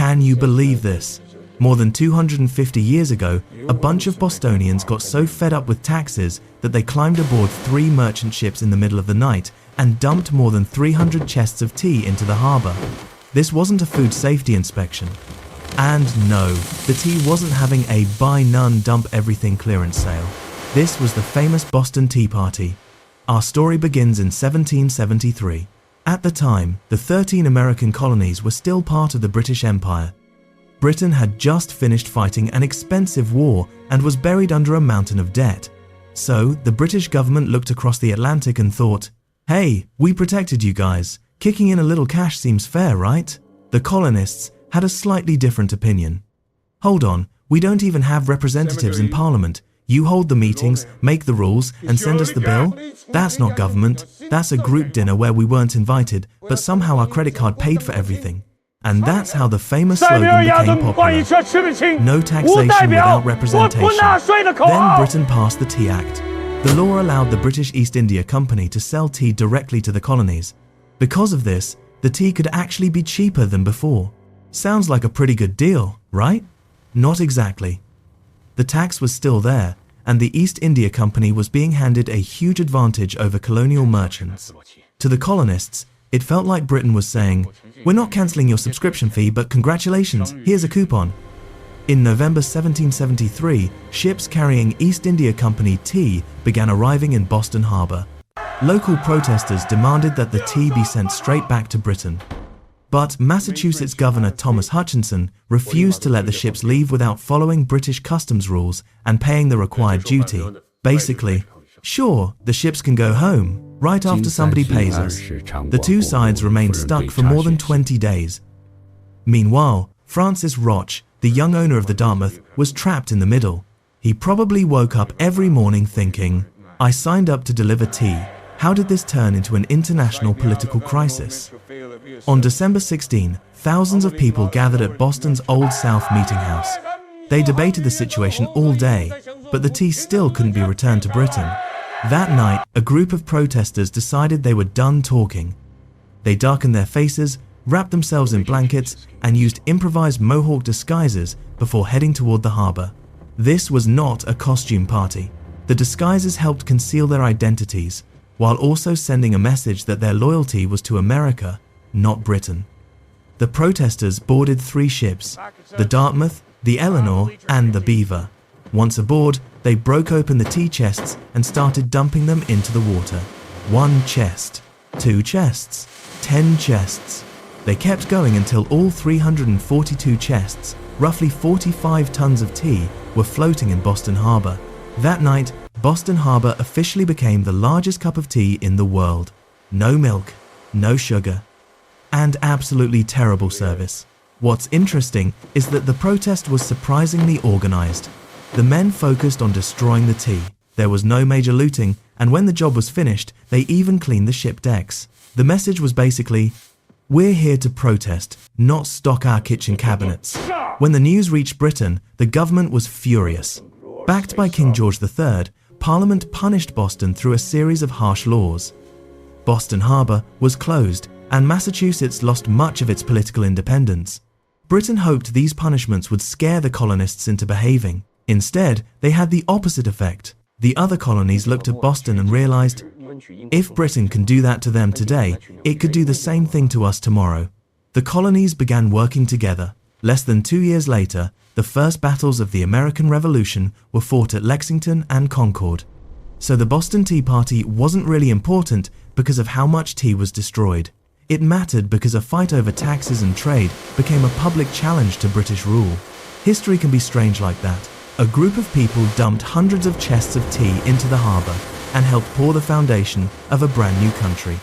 Can you believe this? More than 250 years ago, a bunch of Bostonians got so fed up with taxes that they climbed aboard 3 merchant ships in the middle of the night and dumped more than 300 chests of tea into the harbor. This wasn't a food safety inspection. And no, the tea wasn't having a buy none dump everything clearance sale. This was the famous Boston Tea Party. Our story begins in 1773. At the time, the 13 American colonies were still part of the British Empire. Britain had just finished fighting an expensive war and was buried under a mountain of debt. So, the British government looked across the Atlantic and thought, hey, we protected you guys. Kicking in a little cash seems fair, right? The colonists had a slightly different opinion. Hold on, we don't even have representatives in Parliament. You hold the meetings, make the rules, and send us the bill? That's not government. That's a group dinner where we weren't invited, but somehow our credit card paid for everything. And that's how the famous slogan became popular. No taxation without representation. Then Britain passed the Tea Act. The law allowed the British East India Company to sell tea directly to the colonies. Because of this, the tea could actually be cheaper than before. Sounds like a pretty good deal, right? Not exactly. The tax was still there, and the East India Company was being handed a huge advantage over colonial merchants. To the colonists, it felt like Britain was saying, we're not cancelling your subscription fee, but congratulations, here's a coupon. In November 1773, ships carrying East India Company tea began arriving in Boston Harbor. Local protesters demanded that the tea be sent straight back to Britain. But Massachusetts Governor Thomas Hutchinson refused to let the ships leave without following British customs rules and paying the required duty. Basically, sure, the ships can go home, right after somebody pays us. The two sides remained stuck for more than 20 days. Meanwhile, Francis Roch, the young owner of the Dartmouth, was trapped in the middle. He probably woke up every morning thinking, I signed up to deliver tea. How did this turn into an international political crisis? On December 16, thousands of people gathered at Boston's Old South Meeting House. They debated the situation all day, but the tea still couldn't be returned to Britain. That night, a group of protesters decided they were done talking. They darkened their faces, wrapped themselves in blankets, and used improvised Mohawk disguises before heading toward the harbor. This was not a costume party. The disguises helped conceal their identities, while also sending a message that their loyalty was to America, not Britain. The protesters boarded 3 ships, the Dartmouth, the Eleanor, and the Beaver. Once aboard, they broke open the tea chests and started dumping them into the water. 1 chest, 2 chests, 10 chests. They kept going until all 342 chests, roughly 45 tons of tea, were floating in Boston Harbor. That night, Boston Harbor officially became the largest cup of tea in the world. No milk, no sugar, and absolutely terrible service. What's interesting is that the protest was surprisingly organized. The men focused on destroying the tea. There was no major looting, and when the job was finished, they even cleaned the ship decks. The message was basically, we're here to protest, not stock our kitchen cabinets. When the news reached Britain, the government was furious. Backed by King George III, Parliament punished Boston through a series of harsh laws. Boston Harbor was closed, and Massachusetts lost much of its political independence. Britain hoped these punishments would scare the colonists into behaving. Instead, they had the opposite effect. The other colonies looked at Boston and realized, if Britain can do that to them today, it could do the same thing to us tomorrow. The colonies began working together. Less than 2 years later, the first battles of the American Revolution were fought at Lexington and Concord. So the Boston Tea Party wasn't really important because of how much tea was destroyed. It mattered because a fight over taxes and trade became a public challenge to British rule. History can be strange like that. A group of people dumped hundreds of chests of tea into the harbor and helped pour the foundation of a brand new country.